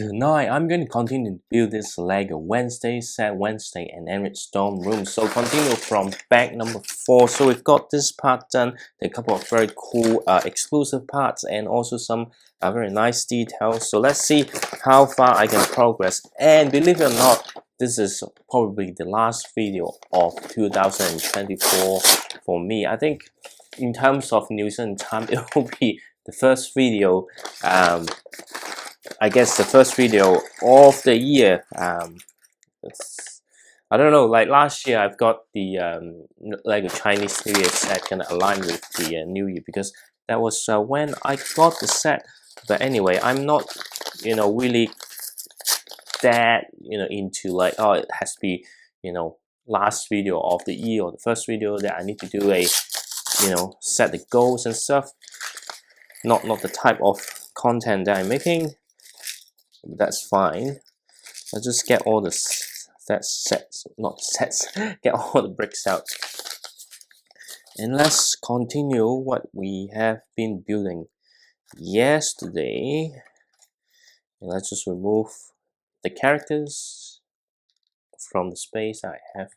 Tonight, I'm going to continue to build this Lego Wednesday, Sad Wednesday, and Enid Storm room. So continue from bag number 4. So we've got this part done, a couple of very cool exclusive parts, and also some very nice details. So let's see how far I can progress. And believe it or not, this is probably the last video of 2024 for me. I think in terms of New Zealand time, it will be the first video. I guess the first video of the year. I don't know, like last year I've got the like a Chinese New Year set kind of aligned with the New Year, because that was when I got the set. But anyway, I'm not really that into like, oh, it has to be last video of the year or the first video that I need to do a set the goals and stuff. Not the type of content that I'm making. That's fine. I'll just get all the sets, get all the bricks out. And let's continue what we have been building yesterday. And let's just remove the characters from the space I have.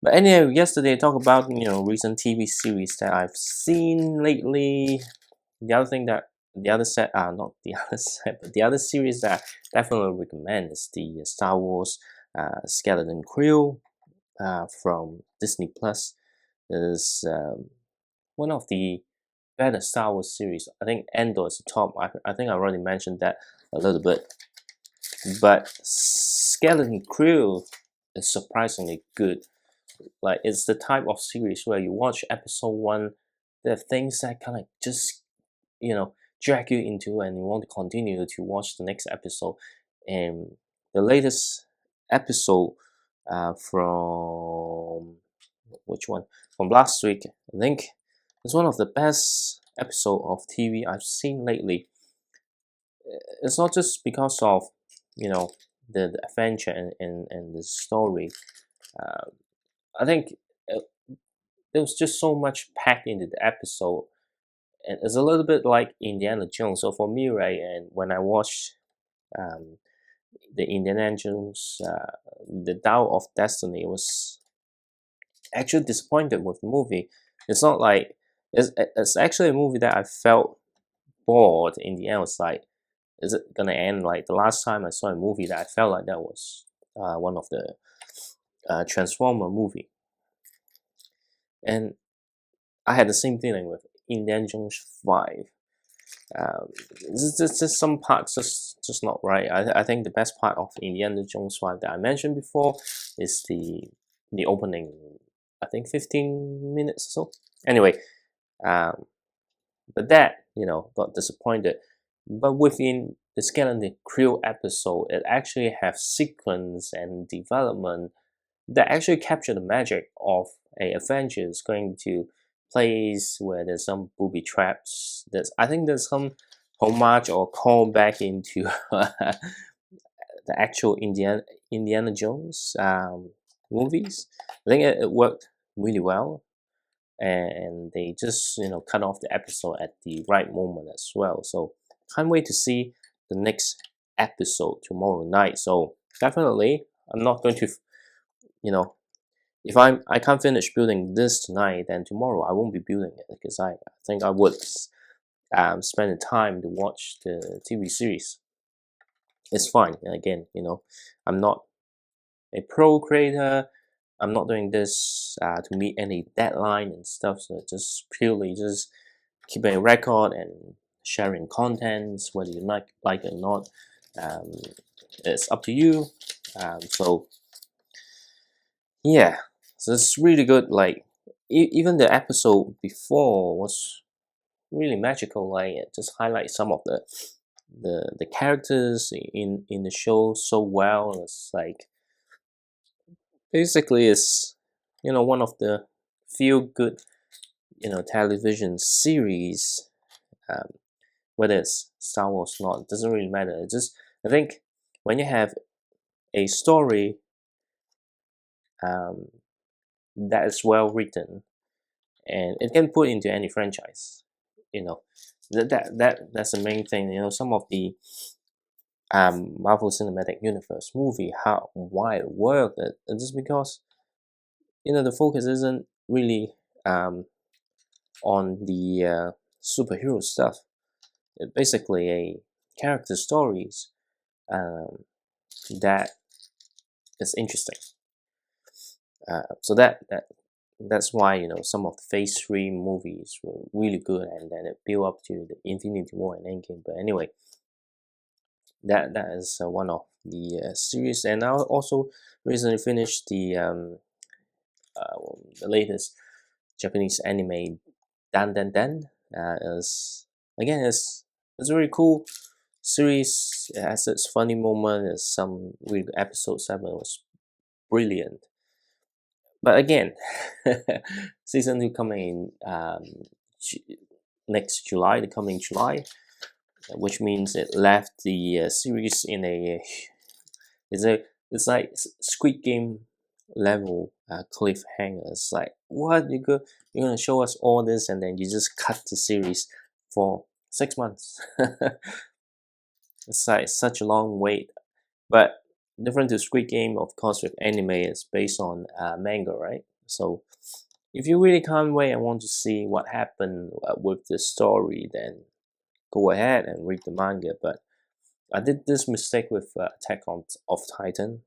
But anyway, yesterday I talked about recent TV series that I've seen lately. The other thing that the other series that I definitely recommend is the Star Wars Skeleton Crew from Disney Plus. It is one of the better Star Wars series. I think Endor is the top. I think I already mentioned that a little bit, but Skeleton Crew is surprisingly good. Like, it's the type of series where you watch episode 1, there are things that kind of just drag you into, and you want to continue to watch the next episode. And the latest episode from which one? From last week, I think it's one of the best episodes of TV I've seen lately. It's not just because of the adventure and the story. I think there was just so much packed into the episode. And it's a little bit like Indiana Jones. So for me, right, and when I watched the Indiana Jones, the Dial of Destiny, was actually disappointed with the movie. It's not like it's actually a movie that I felt bored in the end. I was like, is it gonna end like the last time I saw a movie that I felt like that was one of the Transformer movie? And I had the same feeling with Indiana Jones 5. Just some parts just not right. I think the best part of Indiana Jones 5 that I mentioned before is the opening, I think 15 minutes or so. Anyway, but that got disappointed. But within the Skeleton Crew episode, it actually have sequence and development that actually capture the magic of a Avengers going to place where there's some booby traps. I think there's some homage or call back into the actual Indiana Jones movies. I think it worked really well, and they just cut off the episode at the right moment as well. So can't wait to see the next episode tomorrow night. So definitely, I'm not going to if I can't finish building this tonight, then tomorrow I won't be building it, because I think I would spend the time to watch the TV series. It's fine. Again, I'm not a pro creator. I'm not doing this to meet any deadline and stuff. So just purely just keeping a record and sharing contents, whether you like it or not. It's up to you. So yeah. So it's really good. Like even the episode before was really magical. Like it just highlights some of the characters in the show so well. It's like basically it's one of the feel good television series. Whether it's Star Wars or not, it doesn't really matter. It just, I think when you have a story that is well written, and it can put into any franchise, that's the main thing. Some of the Marvel Cinematic Universe movie, how why it worked. It's just because the focus isn't really on the superhero stuff. It's basically a character stories um, that is interesting. So that's why some of the Phase 3 movies were really good, and then it built up to the Infinity War and Endgame. But anyway, that is one of the series, and I also recently finished the latest Japanese anime Dan Dan Dan. Is again it's a really cool series. It has its funny moment. There's some really good episode 7 was brilliant. But again, season 2 coming in next July, the coming July, which means it left the series in a it's like Squid Game level cliffhanger. It's like what you're gonna show us all this and then you just cut the series for 6 months. It's like such a long wait, but different to Squid Game, of course. With anime, it's based on manga, right? So if you really can't wait and want to see what happened with the story, then go ahead and read the manga. But I did this mistake with Attack of Titan.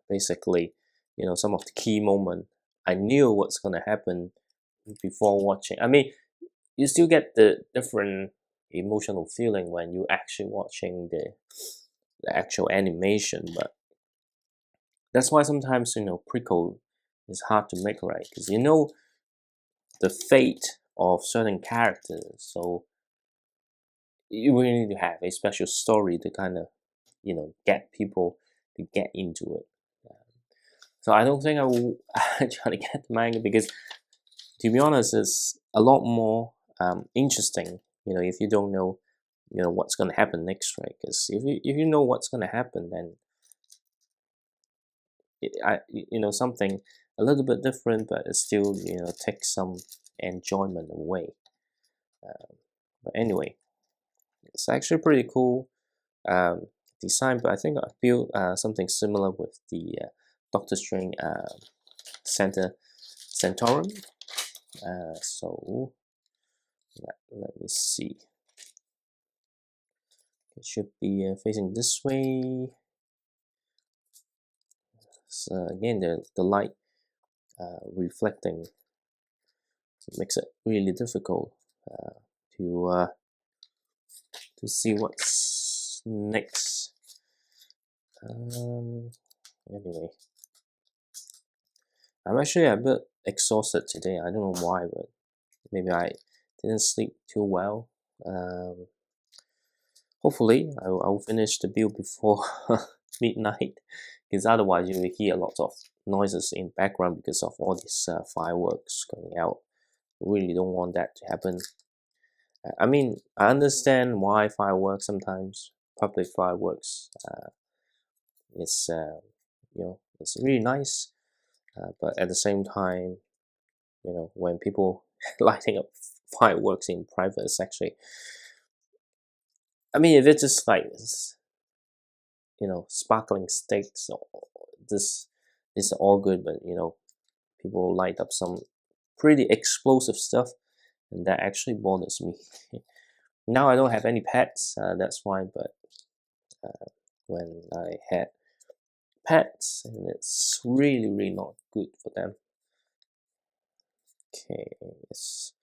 Basically, some of the key moment, I knew what's gonna happen before watching. I mean, you still get the different emotional feeling when you actually watching the actual animation, but that's why sometimes prequel is hard to make, right? Because the fate of certain characters, so you really need to have a special story to kind of get people to get into it. So I don't think I will try to get the manga because, to be honest, it's a lot more interesting. If you don't know, what's gonna happen next, right? Because if you know what's gonna happen, then something a little bit different, but it still takes some enjoyment away. But anyway, it's actually pretty cool design. But I think I feel something similar with the Doctor Strange Centaurum. So let me see. It should be facing this way. So again, the light reflecting makes it really difficult to see what's next. Anyway, I'm actually a bit exhausted today. I don't know why, but maybe I didn't sleep too well. Hopefully, I'll finish the build before midnight, because otherwise you will hear lots of noises in background because of all these fireworks going out. Really don't want that to happen. I mean, I understand why fireworks sometimes, public fireworks, it's it's really nice, but at the same time, when people lighting up fireworks in private, it's actually, I mean, if it's just like sparkling sticks, or this is all good, but people light up some pretty explosive stuff, and that actually bothers me. Now I don't have any pets, that's why, but when I had pets, and it's really, really not good for them. Okay, yes.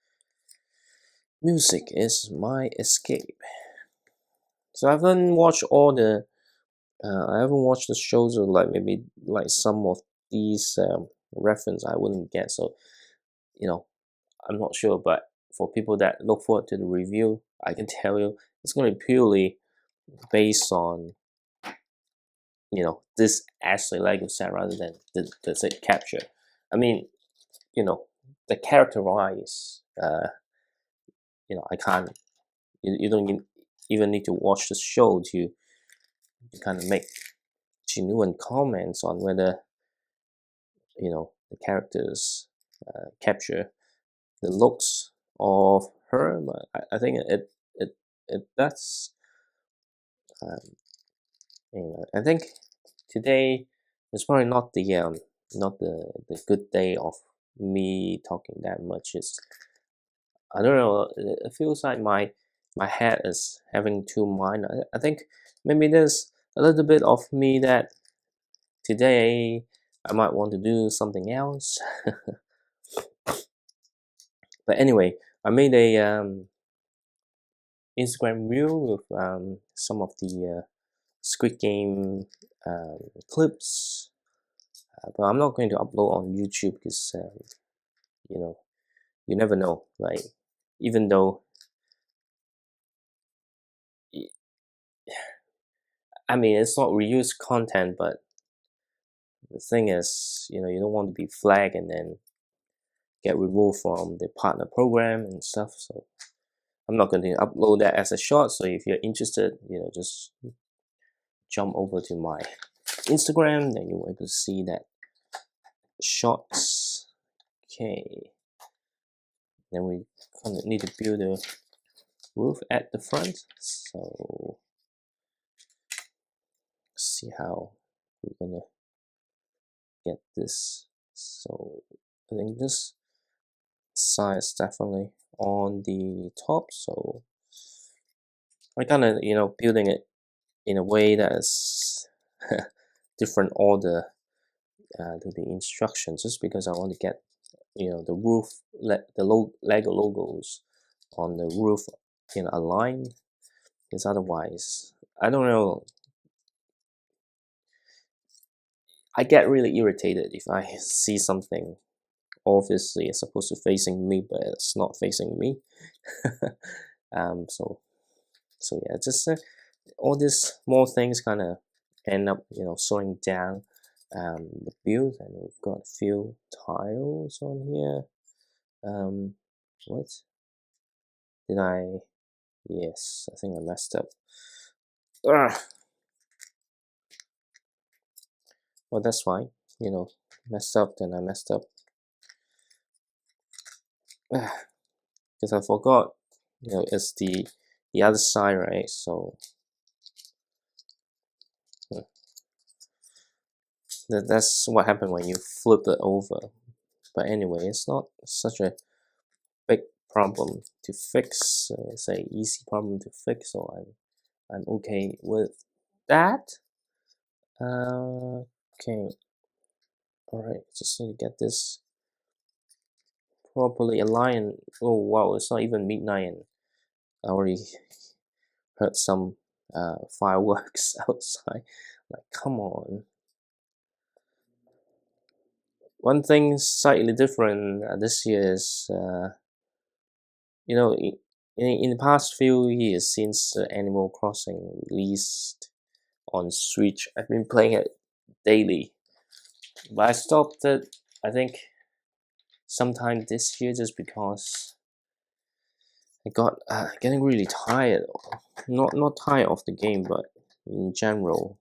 Music is my escape. So I haven't watched all the I haven't watched the shows, or like maybe like some of these reference I wouldn't get. So I'm not sure, but for people that look forward to the review, I can tell you it's going to be purely based on this Ashley Lego set rather than the set capture. I mean, the character wise, I can't. You don't even need to watch the show to kind of make genuine comments on whether the characters capture the looks of her. But I think it does I think today is probably not the good day of me talking that much. I don't know. It feels like my head is having two minds. I think maybe there's a little bit of me that today I might want to do something else. But anyway, I made a Instagram reel with some of the Squid Game clips, but I'm not going to upload on YouTube because you know you never know. Like even though I mean it's not reused content, but the thing is, you don't want to be flagged and then get removed from the partner program and stuff. So I'm not going to upload that as a short. So if you're interested, just jump over to my Instagram, then you'll be able to see that shorts. Okay, then we kind of need to build a roof at the front. So see how we're gonna get this. So I think this side is definitely on the top. So I kind of building it in a way that is different order to the instructions, just because I want to get the roof, Lego logos on the roof aligned, because otherwise I don't know, I get really irritated if I see something obviously it's supposed to facing me but it's not facing me. So yeah, just all these small things kind of end up slowing down the build. And we've got a few tiles on here. What did I yes, I think I messed up. Well, that's fine, messed up, then I messed up. Because I forgot it's the other side, right? So that's what happened when you flip it over. But anyway, it's not such a big problem to fix. It's a easy problem to fix, so I'm okay with that. Okay, all right, just need to get this properly aligned. Oh wow, it's not even midnight and I already heard some fireworks outside. Like, come on. One thing slightly different this year is, in the past few years since Animal Crossing released on Switch, I've been playing it daily. But I stopped it, I think, sometime this year just because I got getting really tired. Not tired of the game, but in general,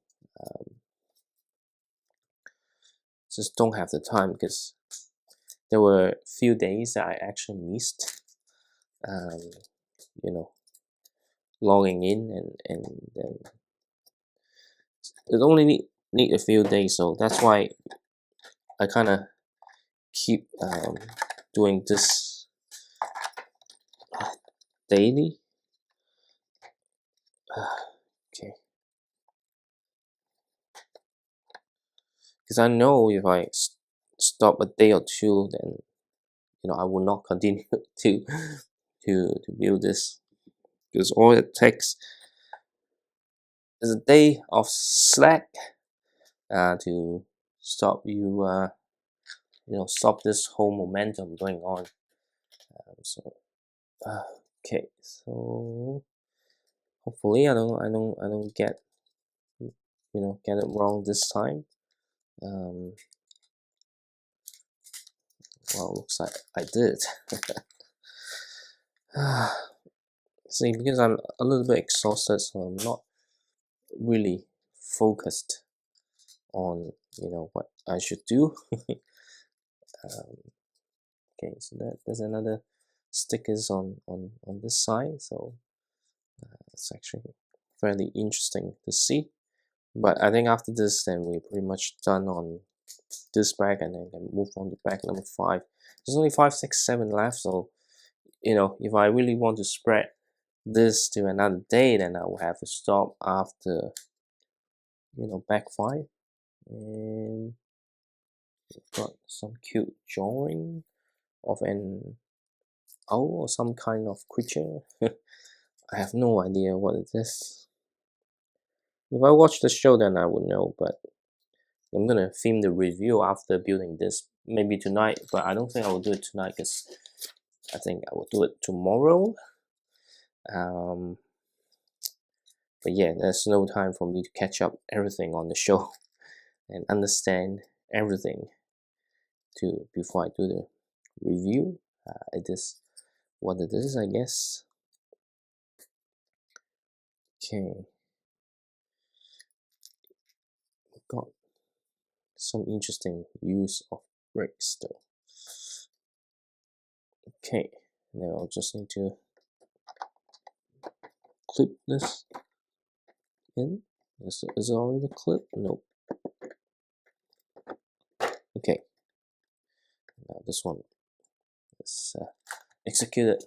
just don't have the time because there were few days that I actually missed, um, you know, logging in and then it only need a few days, so that's why I kind of keep doing this daily. Okay, because I know if I stop a day or two, then I will not continue to build this, because all it takes is a day of slack to stop you stop this whole momentum going on. So okay, so hopefully I don't get it wrong this time. Well, looks like I did. See, because I'm a little bit exhausted, so I'm not really focused on what I should do. Okay, so there's another stickers on this side, so it's actually fairly interesting to see. But I think after this, then we're pretty much done on this bag, and then can move on to bag number 5. There's only 5, 6, 7 left, so if I really want to spread this to another day, then I will have to stop after bag 5. And we've got some cute drawing of an owl or some kind of creature. I have no idea what it is. If I watch the show, then I would know, but I'm gonna film the review after building this, maybe tonight, but I don't think I will do it tonight because I think I will do it tomorrow. But yeah, there's no time for me to catch up everything on the show and understand everything before I do the review. It is what it is, I guess. Okay, got some interesting use of bricks though. Okay, now I'll just need to clip this in. Is it already clipped? Nope. Okay, now this one is executed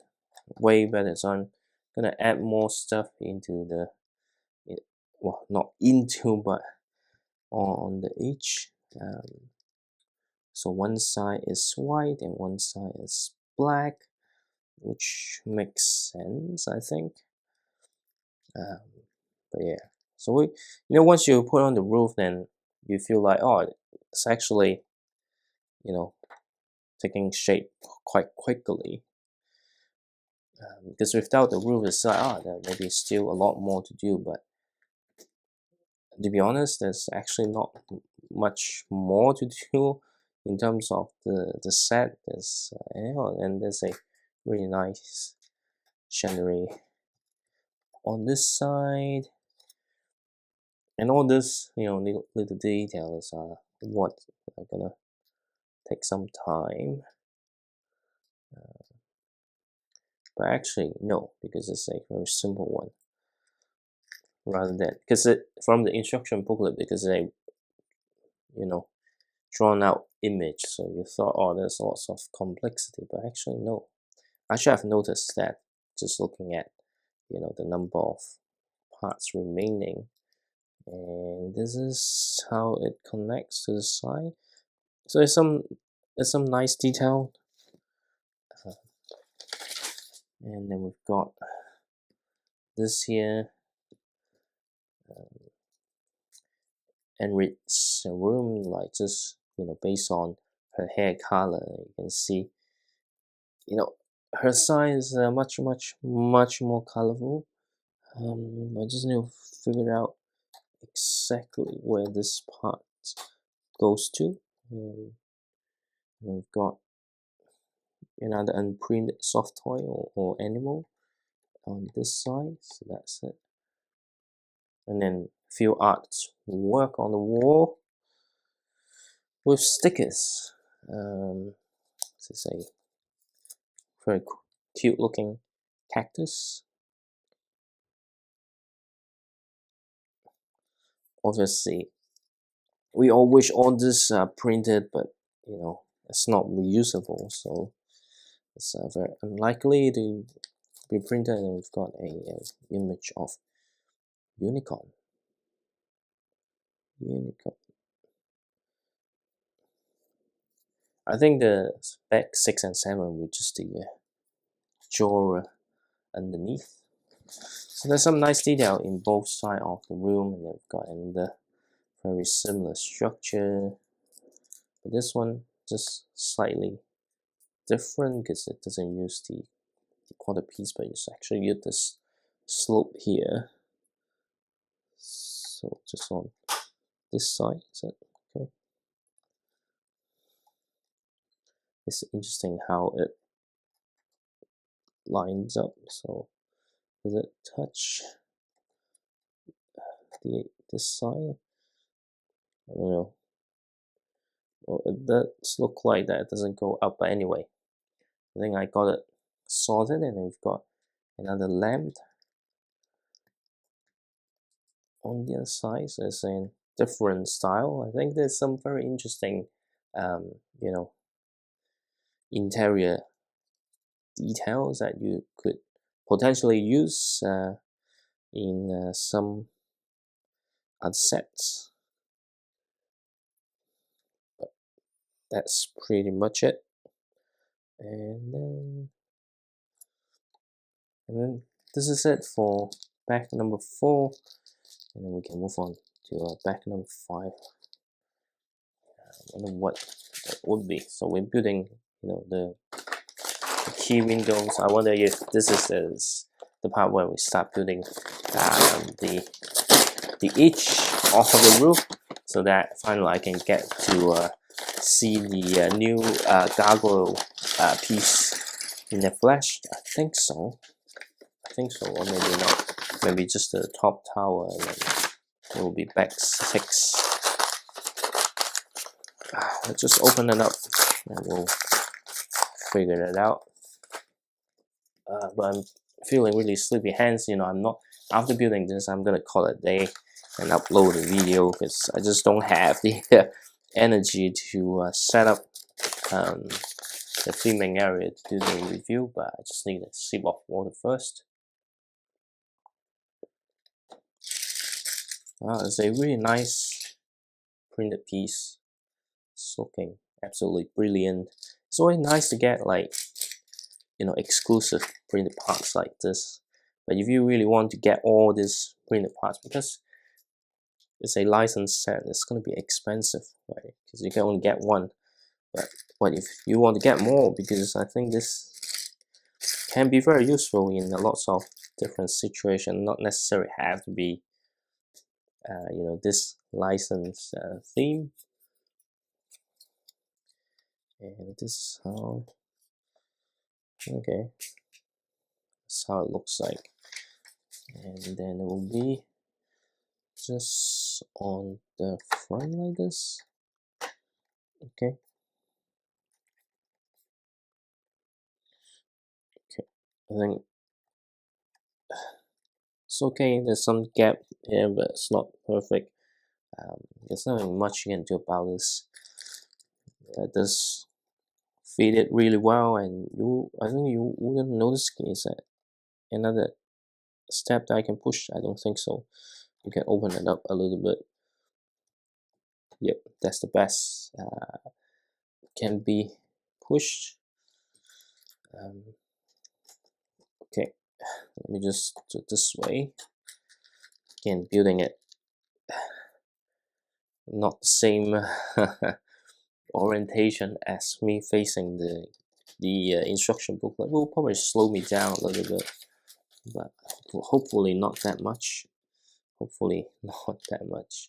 way better, so I'm gonna add more stuff into well, not into, but on the edge. So one side is white and one side is black, which makes sense, I think. But yeah, so once you put on the roof, then you feel like, oh, it's actually taking shape quite quickly. Because without the roof, it's like, there maybe still a lot more to do, but to be honest, there's actually not much more to do in terms of the set. There's and there's a really nice chandelier on this side, and all this little details are what are gonna take some time. But actually no, because it's a very simple one. Rather than because from the instruction booklet, because they drawn out image, so you thought, oh, there's lots of complexity, but actually no. I should have noticed that just looking at the number of parts remaining. And this is how it connects to the side. So there's some nice detail. And then we've got this here, Enid's room, like just based on her hair color, you can see her side is much more colorful. I just need to figure out exactly where this part goes to. We've got another unprinted soft toy or animal on this side, so that's it. And then few artwork on the wall with stickers. This is a very cute looking cactus. Obviously, we all wish all this printed, but it's not reusable, so it's very unlikely to be printed. And we've got a image of unicorn. I think the back 6 and 7 with just the jaw underneath. So there's some nice detail in both sides of the room, and they've got another very similar structure. But this one just slightly different because it doesn't use the quarter piece, but it's actually use this slope here. So just on this side, is it okay? It's interesting how it lines up. So does it touch this side? I don't know. Well, it does look like that. It doesn't go up, but anyway, I think I got it sorted. And then we've got another lamp. on the other side is in different style. I think there's some very interesting, you know, interior details that you could potentially use in some other sets. But that's pretty much it. And then this is it for bag number 4, and then we can move on to bag number 5. I wonder what that would be. So we're building, the key windows. I wonder if this is the part where we start building the edge of the roof, so that finally I can get to see the new gargoyle piece in the flesh. I think so, or maybe not. Maybe just the top tower, and then it will be back 6. Let's just open it up and we'll figure it out. But I'm feeling really sleepy, hence I'm not, after building this, I'm gonna call it a day and upload the video, because I just don't have the energy to set up the filming area to do the review. But I just need a sip of water first. It's a really nice printed piece, looking absolutely brilliant. It's always nice to get exclusive printed parts like this. But if you really want to get all these printed parts, because it's a licensed set, it's going to be expensive, right? Because you can only get one. But if you want to get more, because I think this can be very useful in lots of different situations, not necessarily have to be this licensed theme. And this is how, okay, that's how it looks like. And then it will be just on the front like this. Okay. I think it's okay. There's some gap here, but it's not perfect. There's nothing much you can do about this. This fit it really well, and I think you wouldn't notice. Is that another step that I can push? I don't think so. You can open it up a little bit. Yep, that's the best. Can be pushed. Okay, let me just do it this way. Again, building it not the same orientation as me facing the instruction booklet. Will probably slow me down a little bit, but hopefully not that much. Hopefully not that much.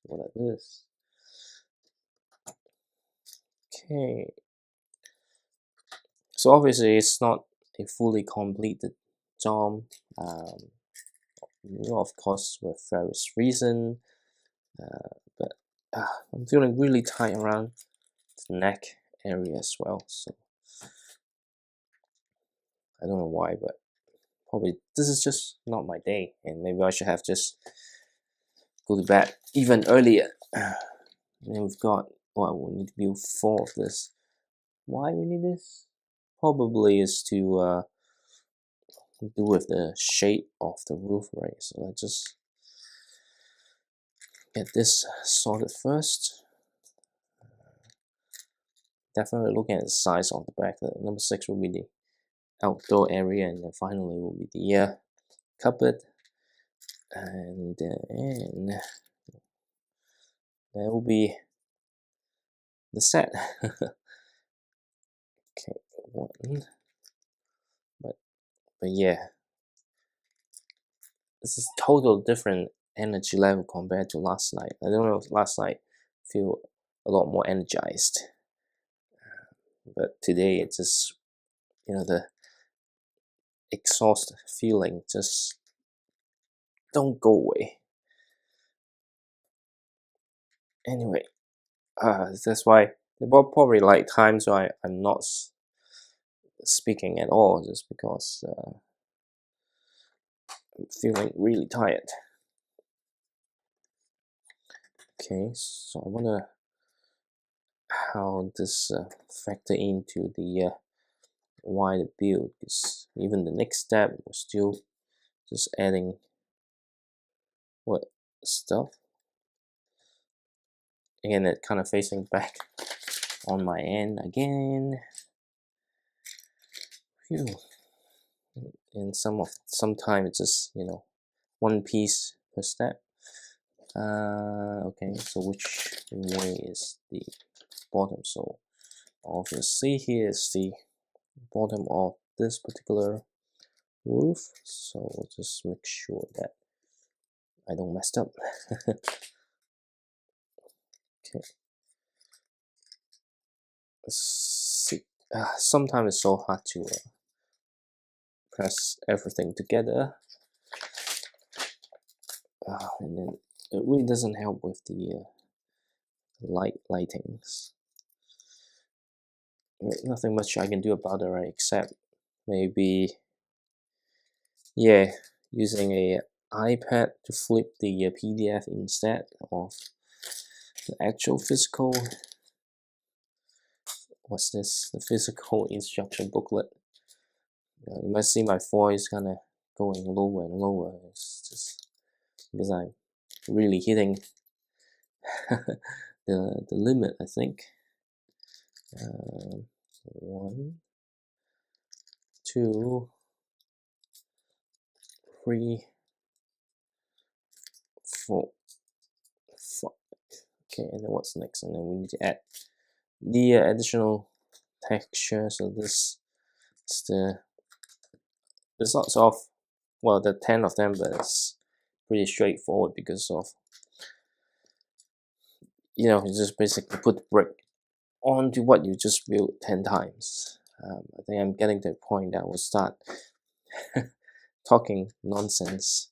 What are this? Okay. So obviously it's not a fully completed job. Of course, with various reasons. But I'm feeling really tight around the neck area as well. So I don't know why, but probably this is just not my day, and maybe I should have just go to bed even earlier. And then we've got, we need to build 4 of this. Why we need this? Probably is to do with the shape of the roof, right? So let's just get this sorted first. Definitely looking at the size of the back. The number 6 will be the outdoor area, and then finally will be the cupboard, and then there will be the set. Okay, 1, but yeah, this is total different energy level compared to last night. I don't know, last night feel a lot more energized, but today it's just the exhaust feeling just don't go away. Anyway, that's why there were probably like times where I'm not speaking at all, just because I'm feeling really tired. Okay, so I wonder how this factor into the wider build, because even the next step was still just adding what stuff. Again, it kind of facing back on my end again. Phew. And sometimes it's just, you know, one piece per step. Okay, so which way is the bottom? So obviously here is the bottom of this particular roof, so we'll just make sure that I don't mess up. Okay, let's see. Sometimes it's so hard to press everything together, and then it really doesn't help with the lightings. Nothing much I can do about it, right? Except maybe, yeah, using a iPad to flip the PDF instead of the actual physical. What's this? The physical instruction booklet. You might see my voice kind of going lower and lower. It's just because I'm really hitting the limit, I think. 1, 2, 3, 4, 5. Okay, and then what's next? And then we need to add the additional texture. So this is there's lots of, well, the 10 of them, but it's pretty straightforward because of, you know, you just basically put the brick onto what you just built 10 times. I think I'm getting to a point that will start talking nonsense.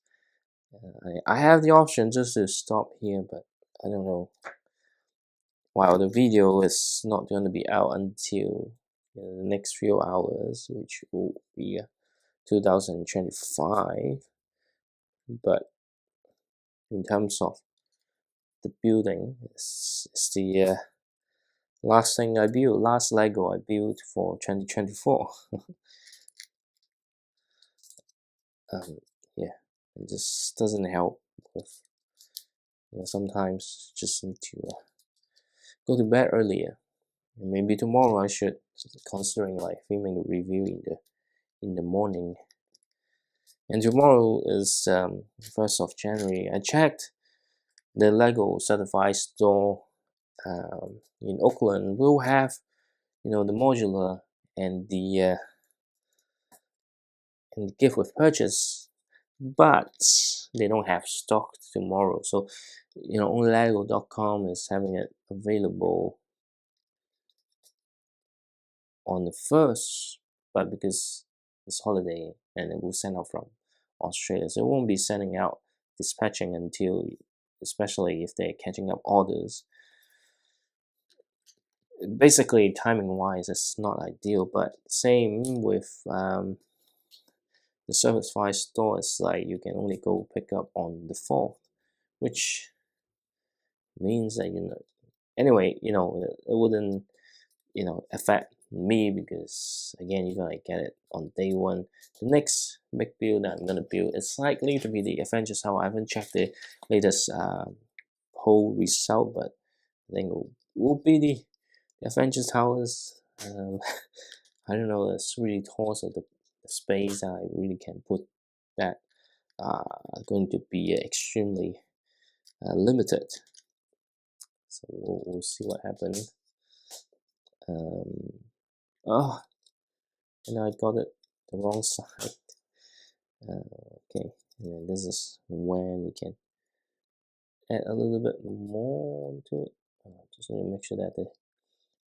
I have the option just to stop here, but I don't know. While the video is not going to be out until the next few hours, which will be 2025, but in terms of the building, it's the last thing I built, last Lego I built for 2024. Yeah, it just doesn't help with, you know, sometimes just need to go to bed earlier. And maybe tomorrow I should, considering like filming the review in the morning. And tomorrow is 1st of January. I checked the Lego certified store in Oakland will have, you know, the modular and the gift with purchase, but they don't have stock tomorrow. So, you know, only Lego.com is having it available on the 1st, but because it's holiday and it will send out from Australia, so it won't be sending out dispatching until, especially if they're catching up orders. Basically, timing wise, it's not ideal, but same with the certified store. It's like you can only go pick up on the 4th, which means that, you know, anyway, you know, it wouldn't, you know, affect me because again, you're gonna get it on day one. The next big build that I'm gonna build is likely to be the Avengers Tower. I haven't checked the latest poll result, but I think it will be the Avengers Towers. I don't know, it's really tall, so the space I really can put that going to be extremely limited. So we'll see what happens. Oh, and I got it the wrong side. Okay, and this is when we can add a little bit more to it. Just need to make sure that the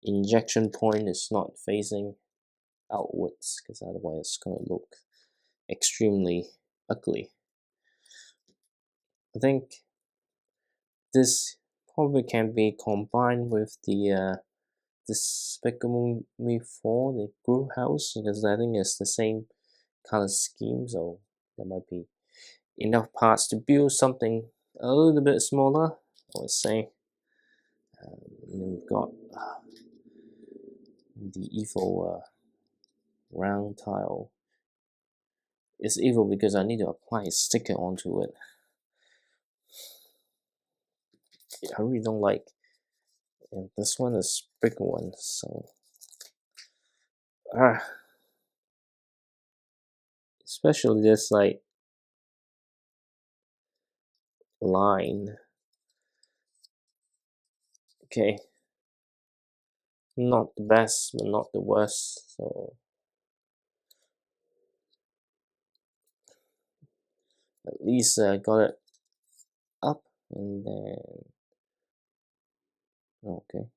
injection point is not facing outwards, because otherwise it's gonna look extremely ugly. I think this probably can be combined with the Despicable Me 4, the Group House, because I think it's the same color scheme, so that might be enough parts to build something a little bit smaller, I would say. And then we've got the evil round tile. It's evil because I need to apply a sticker onto it. I really don't like, and this one is big one, so especially this like line. Okay, not the best, but not the worst. So at least I got it up, and then okay.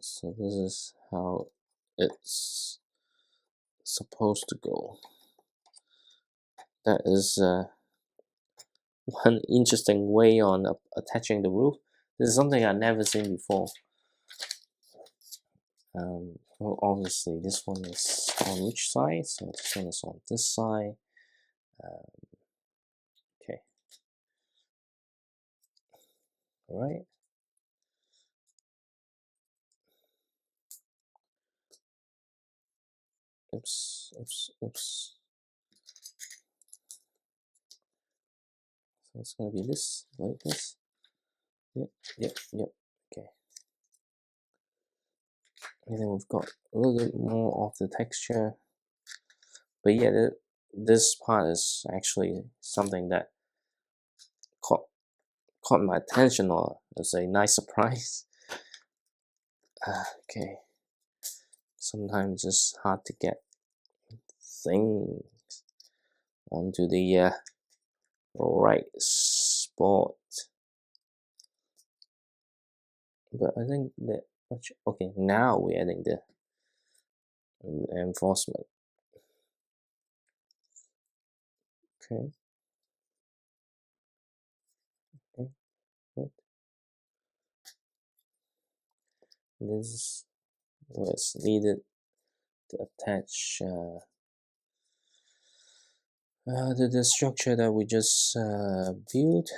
So this is how it's supposed to go. That is one interesting way on attaching the roof. This is something I've never seen before. Well, obviously this one is on which side? So this one is on this side. Okay. All right. Oops. So it's gonna be this, like this. Yep. Okay. And then we've got a little bit more of the texture. But yeah, this part is actually something that caught my attention, or it's a nice surprise. Okay. Sometimes it's hard to get things onto the right spot. But I think that okay, now we're adding the enforcement. Okay. Good. This is what's needed to attach to the structure that we just built.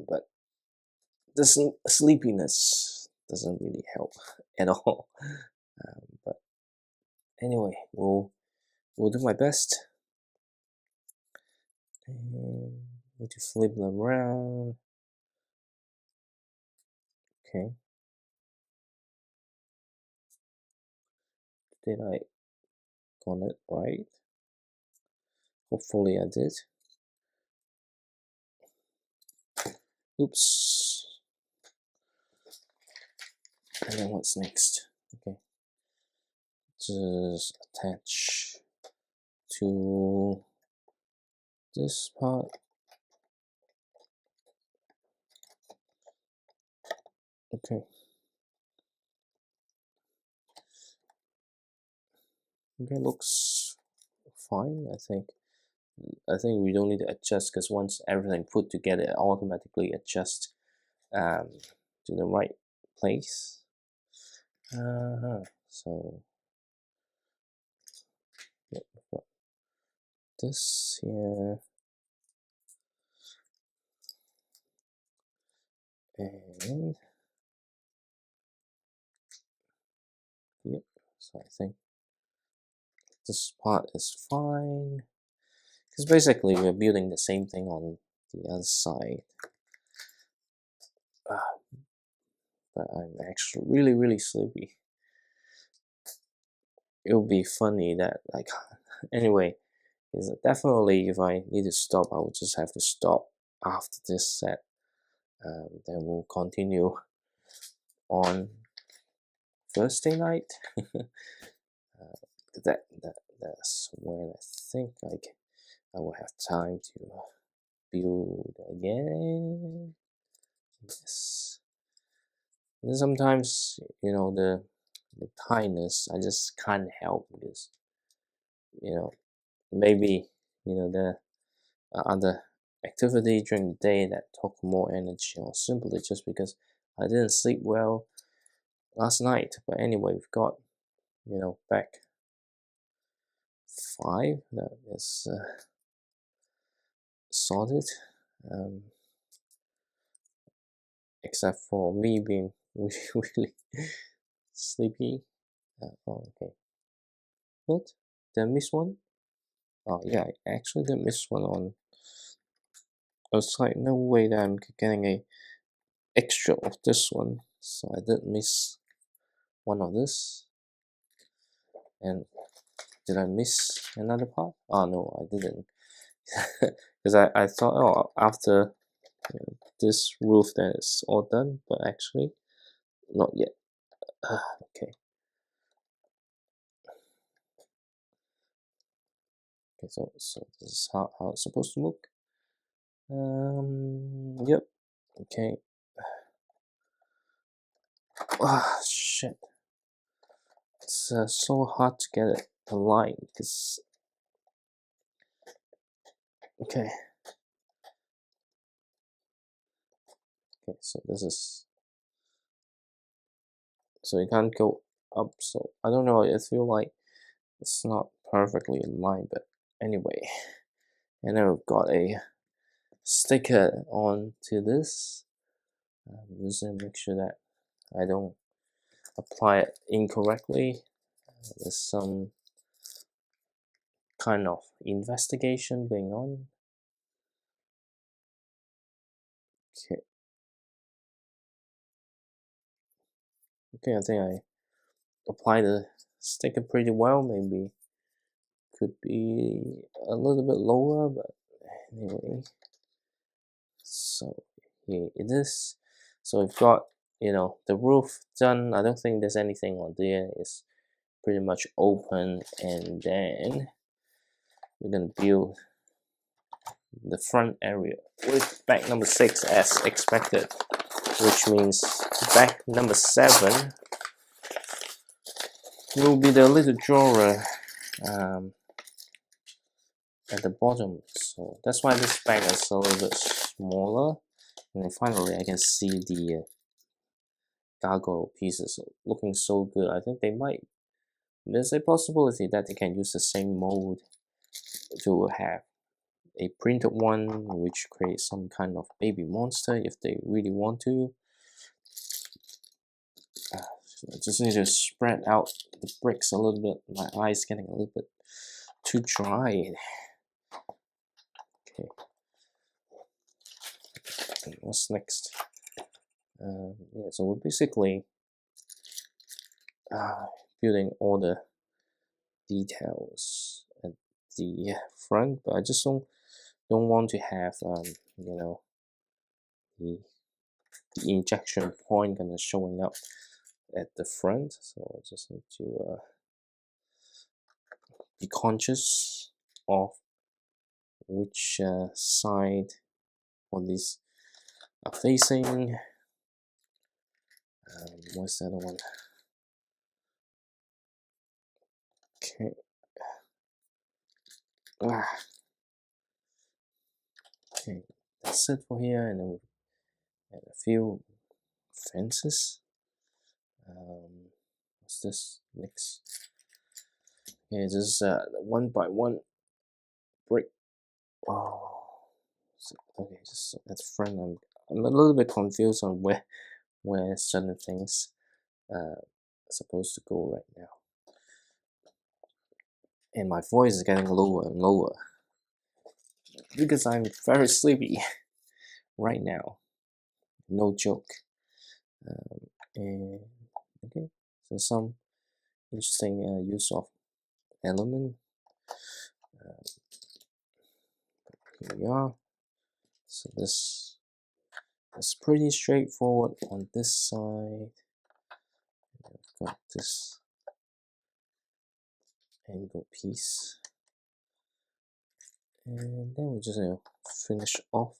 But this sleepiness doesn't really help at all. But anyway, we'll do my best. And need to flip them around. Okay. Did I got it right? Hopefully I did. Oops. And then what's next? Okay. Just attach to this part. Okay. Okay, looks fine, I think. We don't need to adjust, because once everything put together, it automatically adjusts to the right place. So yeah, we've got this here, and yep. So I think this part is fine, because basically we're building the same thing on the other side. But I'm actually really sleepy. It would be funny that like anyway, is definitely if I need to stop, I will just have to stop after this set. Then we'll continue on Thursday night. That's when I think I will have time to build again. Yes. And sometimes the tiredness, I just can't help, because maybe the other activity during the day that took more energy, or simply just because I didn't sleep well last night. But anyway, we've got back 5 that is sorted, except for me being really sleepy. Oh, okay. What? Did I miss one? Oh yeah, I actually did miss one on. It's like no way that I'm getting a extra of this one, so I did miss one of this. And did I miss another part? Oh no, I didn't. Because I thought, oh, after this roof then it's all done, but actually not yet. Okay. Okay, so this is how it's supposed to look. Yep. Okay. Ah, shit. It's so hard to get it aligned because. Okay. Okay, so this is. So you can't go up. So I don't know. I feel like it's not perfectly in line, but anyway. And then we've got a sticker on to this. Just to make sure that I don't apply it incorrectly. There's some kind of investigation going on. Okay. Okay, I think I applied the sticker pretty well. Maybe could be a little bit lower, but anyway. So here it is. So we've got, the roof done. I don't think there's anything on there. It's pretty much open, and then we're gonna build the front area with back number 6 as expected, which means back number 7 will be the little drawer at the bottom. So that's why this back is a little bit smaller. And then finally I can see the gargoyle pieces looking so good. I think there's a possibility that they can use the same mold to have a printed one which creates some kind of baby monster if they really want to. So I just need to spread out the bricks a little bit. My eyes getting a little bit too dry. Okay. What's next? Yeah, so we're basically building all the details at the front, but I just don't want to have the, the injection point kind of showing up at the front. So I just need to be conscious of which side all these are facing. What's the other one? Okay. Okay, that's it for here, and then we add a few fences. What's this next? Okay, this is 1x1 brick. Oh, so, okay, just at the front, I'm a little bit confused on where certain things are supposed to go right now, and my voice is getting lower and lower because I'm very sleepy right now. No joke. And okay, so some interesting use of element. Here we are. So this is pretty straightforward on this side. I've got this angle piece, and then we're just gonna finish off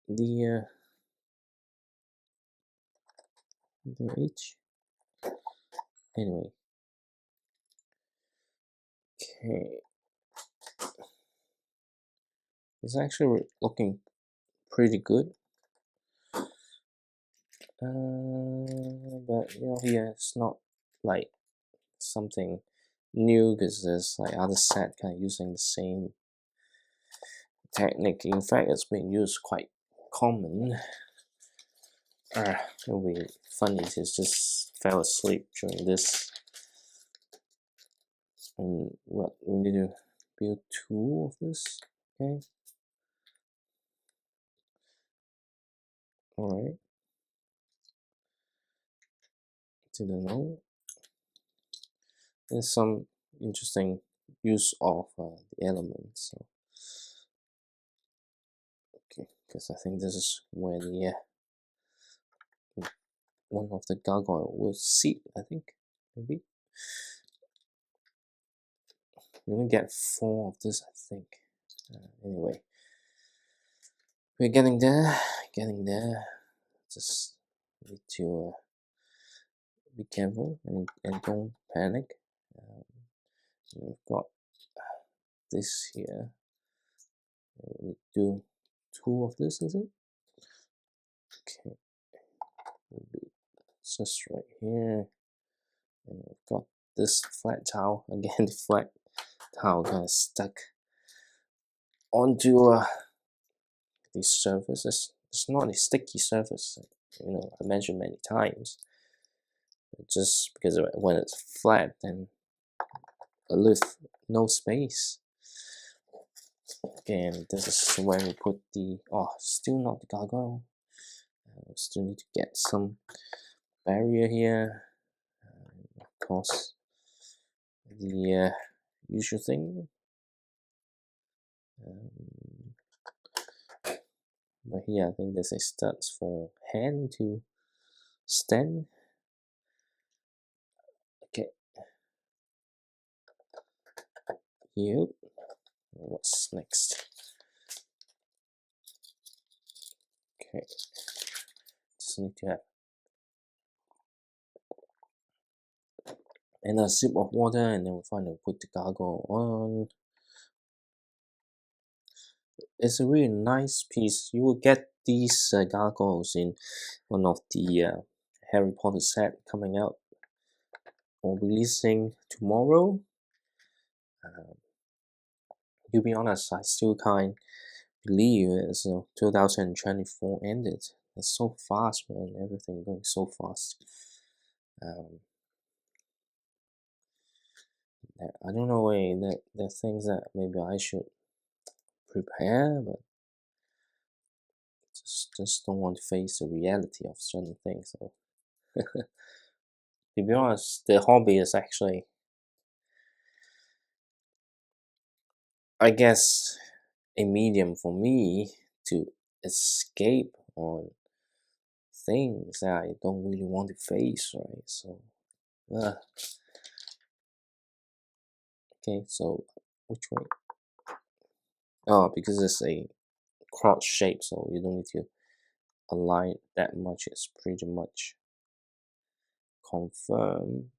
the edge. Anyway, okay, it's actually looking pretty good. But here it's not like something new because there's like other set kind of using the same technique. In fact, it's been used quite common. It'll be funny to just fell asleep during this. And what we need to build 2 of this. Okay. All right. Didn't know. There's some interesting use of the elements. So, okay, because I think this is where the one of the gargoyle will sit. I think maybe you only get 4 of this. I think. Anyway, we're getting there. Getting there. Just need to be careful and don't panic. We've got this here. We do 2 of this, is it? Okay, maybe just right here. And we've got this flat towel again. The flat towel kind of stuck onto the surface. It's not a sticky surface. You know, I mentioned many times. Just because when it's flat, then I leave no space. Again, this is where we put the, still not the gargoyle. Still need to get some barrier here. Of course, the usual thing. But here I think there's a studs for hand to stand. Okay. Yep. What's next? Okay. Just need to have another sip of water, and then we'll finally put the gargoyle on. It's a really nice piece. You will get these gargoyles in one of the Harry Potter set coming out or releasing tomorrow. To be honest, I still can't believe it's 2024 ended. It's so fast, man. Everything going so fast. I don't know, there are things that maybe I should prepare, but just don't want to face the reality of certain things. So, to be honest, the hobby is actually, I guess, a medium for me to escape on things that I don't really want to face, right? So, okay, so which way? Oh, because it's a cross shape, so you don't need to align that much. It's pretty much confirmed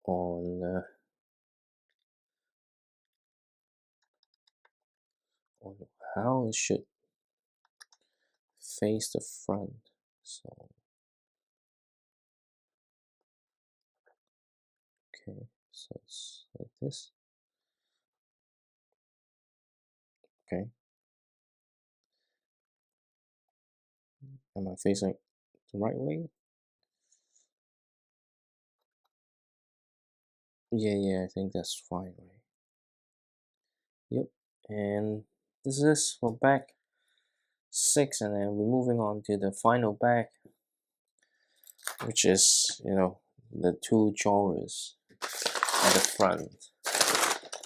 on how it should face the front. So okay, so it's like this. Okay, am I facing the right way? Yeah, I think that's fine, right? Yep, and this is for back 6, and then we're moving on to the final back, which is, the 2 drawers at the front.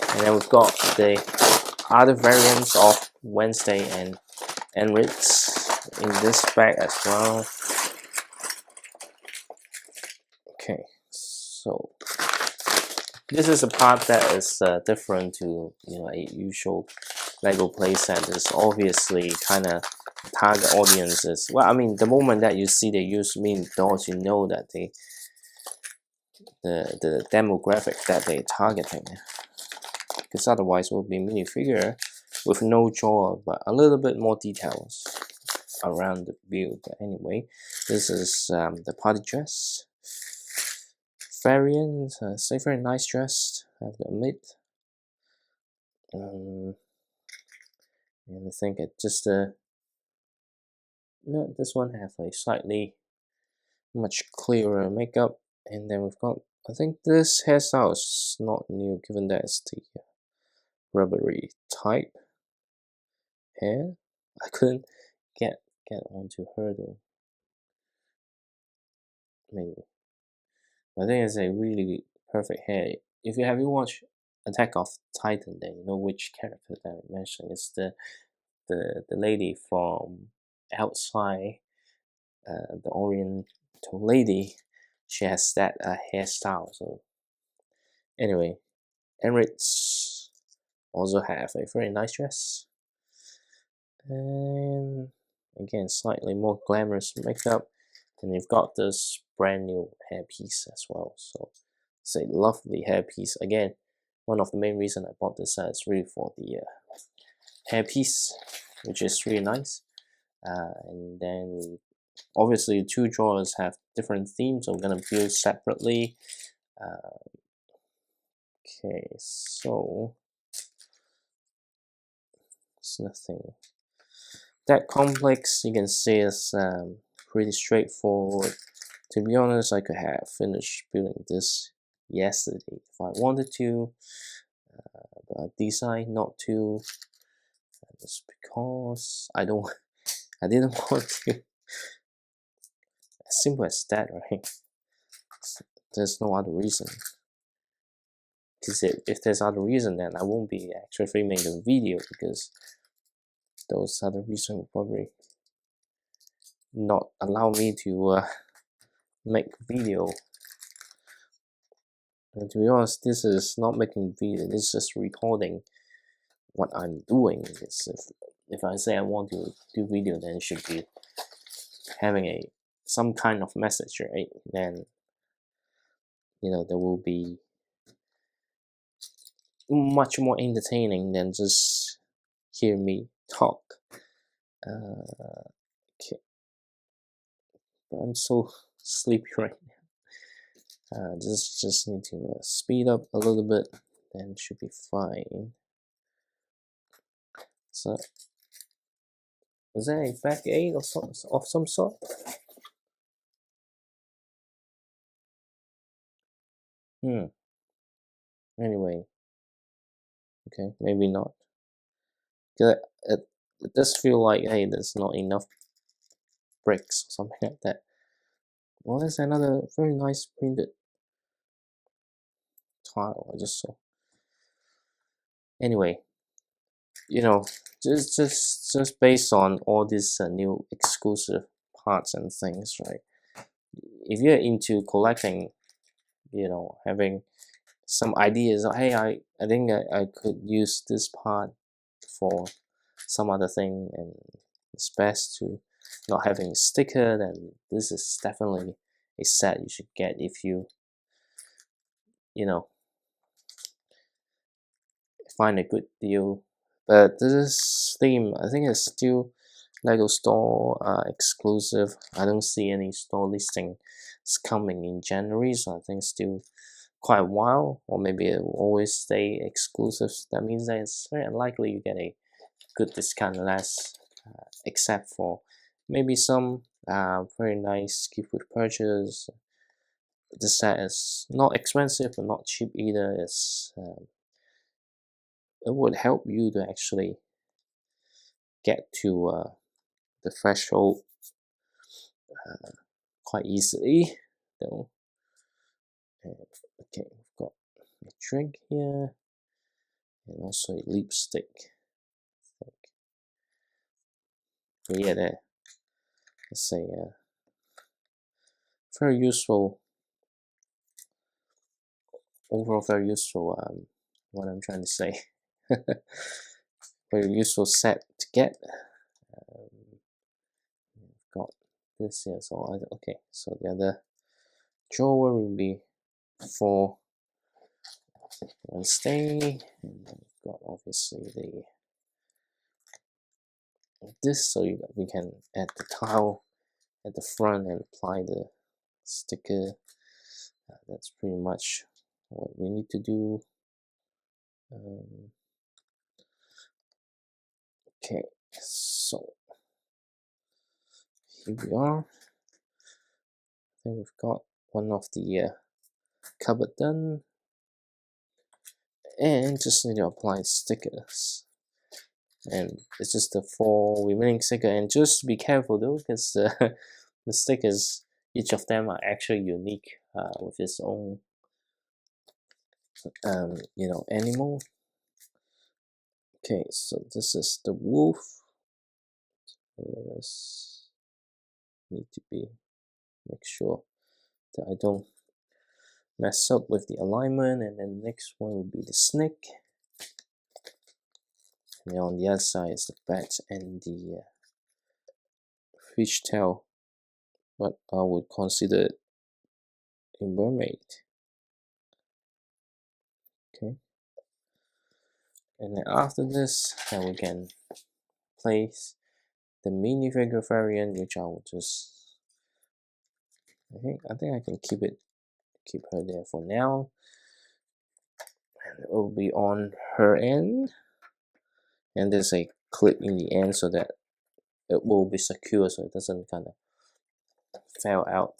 And then we've got the other variants of Wednesday and Enid's in this bag as well. Okay, so this is a part that is different to a usual Lego playset. It's obviously kind of target audiences. Well, I mean, the moment that you see they use mini dolls, you know that the demographic that they're targeting. Because otherwise it will be a minifigure with no jaw, but a little bit more details around the build. But anyway, this is the party dress variant. Say very nice dress, I have to admit. And I think it just no, this one have a slightly much clearer makeup, and then we've got, I think this hairstyle is not new given that it's the rubbery type hair. I couldn't get onto her though. Maybe. I think it's a really perfect hair. If you watched Attack of Titan, then you know which character that I mentioned. It's the lady from outside, the Oriental lady. She has that hairstyle. So anyway, Enid also have a very nice dress, and again slightly more glamorous makeup. And you've got this brand new hairpiece as well. So it's a lovely hairpiece. Again, one of the main reasons I bought this is really for the hairpiece, which is really nice. And then obviously two drawers have different themes, so I'm gonna view separately. Okay, so it's nothing that complex. You can see it's pretty straightforward. To be honest, I could have finished building this yesterday if I wanted to, but I decided not to, just because I didn't want to. As simple as that, right? There's no other reason. Because if there's other reason, then I won't be actually filming the video, because those other reasons will probably not allow me to make video. And to be honest, this is not making video. This is just recording what I'm doing. Because if I say I want to do video, then it should be having some kind of message, right? Then there will be much more entertaining than just hear me talk. Okay, I'm so sleepy right now. Just need to speed up a little bit, then should be fine. So, is there a backache or some sort? Anyway, okay, maybe not. It does feel like, hey, there's not enough bricks or something like that. Well, there's another very nice printed tile I just saw. Anyway, just based on all these new exclusive parts and things, right? If you're into collecting, having some ideas, hey, I think I could use this part for some other thing, and it's best to not having a sticker, then this is definitely a set you should get if you find a good deal. But this theme, I think, is still Lego store exclusive. I don't see any store listing. It's coming in January, so I think it's still quite a while, or maybe it will always stay exclusive. That means that it's very unlikely you get a good discount less, except for maybe some very nice gift with purchase. The set is not expensive but not cheap either. It would help you to actually get to the threshold quite easily, though. Okay, we've got a drink here, and also a lipstick. So yeah, let's say very useful. Overall, very useful. What I'm trying to say, very useful set to get. Got this here, so okay. So the other drawer will be for Wednesday, and then we've got obviously this, so we can add the tile at the front and apply the sticker. That's pretty much what we need to do. Okay, so here we are. I think we've got one of the cupboard done, and just need to apply stickers. And it's just the 4 remaining stickers, and just be careful though, because the stickers, each of them are actually unique with its own animal. Okay, so this is the wolf. This need to make sure that I don't mess up with the alignment. And then the next one will be the snake, and then on the other side is the bat and the fish tail, but I would consider it a mermaid. Okay, and then after this, then we can place the minifigure variant, which I will just I think I can keep her there for now, and it will be on her end, and there's a clip in the end so that it will be secure, so it doesn't kind of fail out.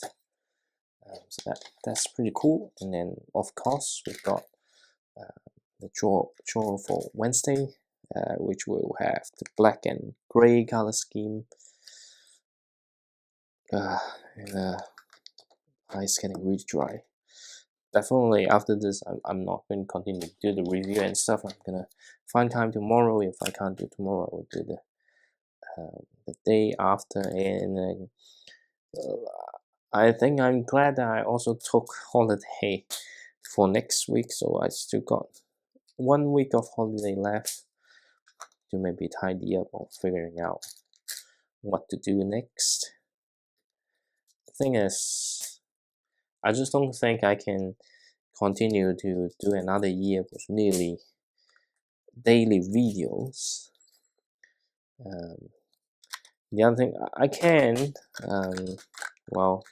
So that's pretty cool. And then of course we've got the draw for Wednesday, which will have the black and gray color scheme. And eyes getting really dry. Definitely after this, I'm not going to continue to do the review and stuff. I'm gonna find time tomorrow. If I can't do tomorrow, I will do the day after. And I think I'm glad that I also took holiday for next week, so I still got 1 week of holiday left to maybe tidy up or figuring out what to do next. The thing is, I just don't think I can continue to do another year with nearly daily videos. The other thing I can, well,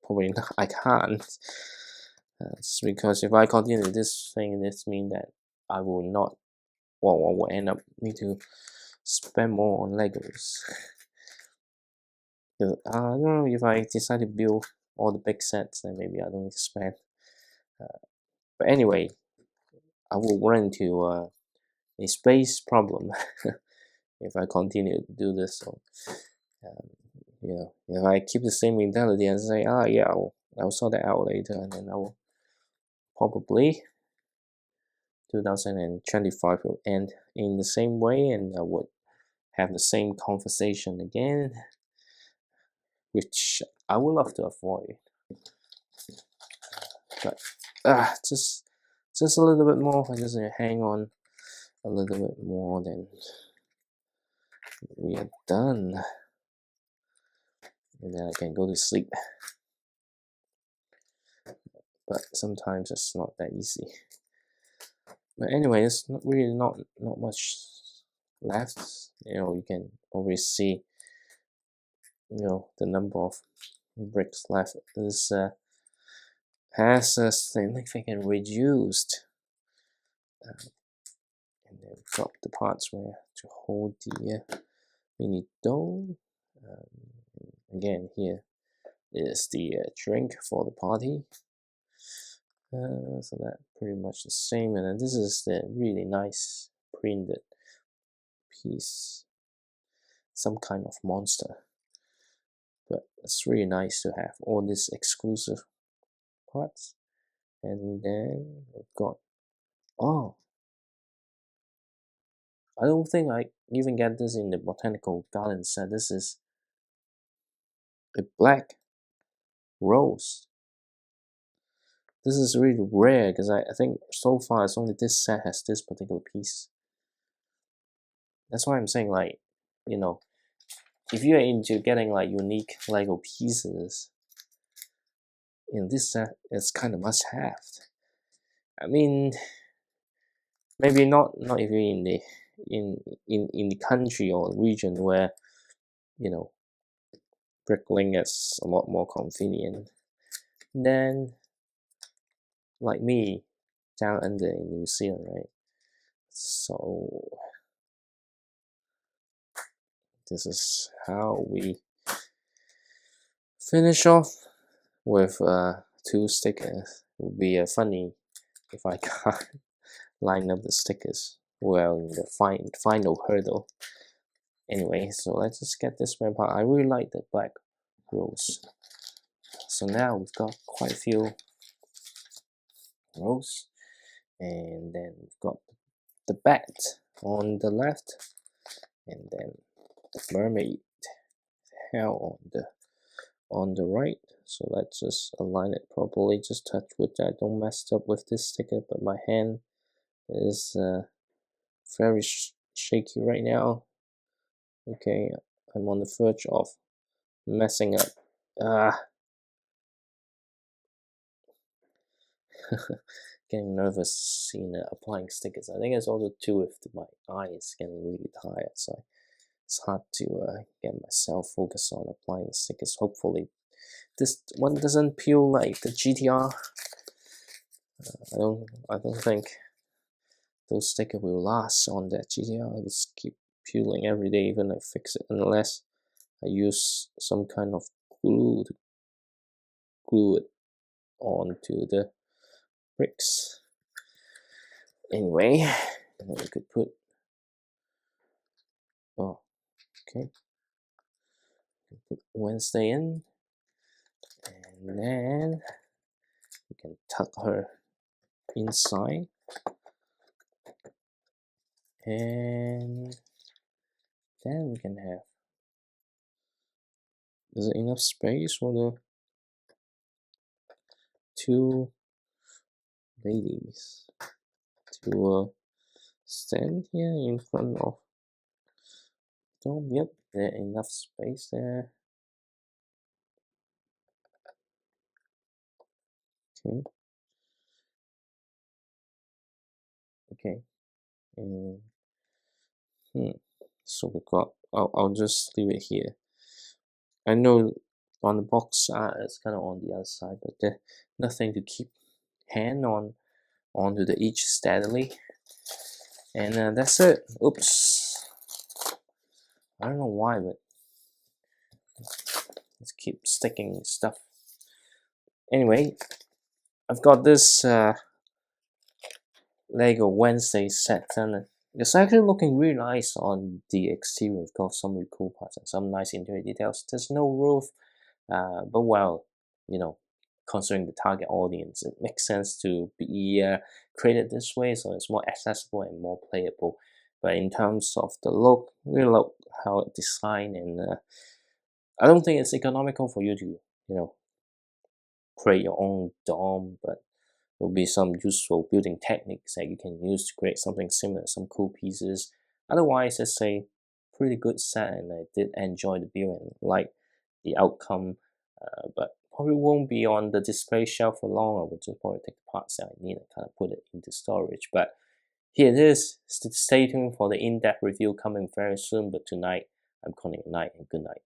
probably not, I can't. It's because if I continue this thing, this means that I will not, will end up need to spend more on Legos. I don't know, if I decide to build all the big sets, then maybe I don't need to spend. But anyway, I will run into a space problem if I continue to do this. So, if I keep the same mentality and say, yeah, I'll sort that out later, and then I will probably 2025 will end in the same way, and I would have the same conversation again, which I would love to avoid. But just a little bit more. I just need to hang on a little bit more, then we are done, and then I can go to sleep. But sometimes it's not that easy. But anyway, it's not really not much left. You can always see the number of bricks left. This has significantly reduced, and then drop the parts where to hold the mini dome. Again, here is the drink for the party. So that's pretty much the same, and then this is the really nice printed piece, some kind of monster. But it's really nice to have all these exclusive parts. And then we've got, I don't think I even get this in the botanical garden set. This is a black rose. This is really rare because I think so far it's only this set has this particular piece. That's why I'm saying, if you're into getting unique Lego pieces, this set is kind of must have. I mean, maybe not if you're in the country or region where bricklaying is a lot more convenient. Then like me down under in New Zealand, right? So this is how we finish off with 2 stickers. It would be funny if I can't line up the stickers well in the final hurdle. Anyway, so let's just get this vampire. I really like the black rose. So now we've got quite a few rose, and then we've got the bat on the left, and then the mermaid tail on the right. So let's just align it properly. Just touch with that. Don't mess up with this sticker, but my hand is very shaky right now. Okay, I'm on the verge of messing up. Getting nervous seeing applying stickers. I think it's also too if my eye is getting really tired, so it's hard to get myself focused on applying the stickers. Hopefully this one doesn't peel like the GTR. I don't think those stickers will last on that GTR. I just keep peeling every day, even I fix it, unless I use some kind of glue to glue it onto the bricks. Anyway, and then we could put okay. Put Wednesday in, and then we can tuck her inside, and then we can have, is it enough space for the 2 ladies to stand here in front of them? Yep, there's enough space there. Okay, and so we got, I'll just leave it here. I know on the box it's kind of on the other side, but there's nothing to keep hand onto the edge steadily, and that's it. Oops, I don't know why, but let's keep sticking stuff. Anyway, I've got this Lego Wednesday set, and it's actually looking really nice on the exterior. It's got some really cool parts and some nice interior details. There's no roof, but well, you know, considering the target audience, it makes sense to be created this way, so it's more accessible and more playable. But in terms of the look, really love how it's designed, and I don't think it's economical for you to, create your own dome, but there'll be some useful building techniques that you can use to create something similar, some cool pieces. Otherwise, it's a pretty good set, and I did enjoy the build and like the outcome, but probably won't be on the display shelf for long. I would just probably take the parts that I need and kind of put it into storage. But here it is. Stay tuned for the in-depth review coming very soon, but tonight I'm calling it night, and good night.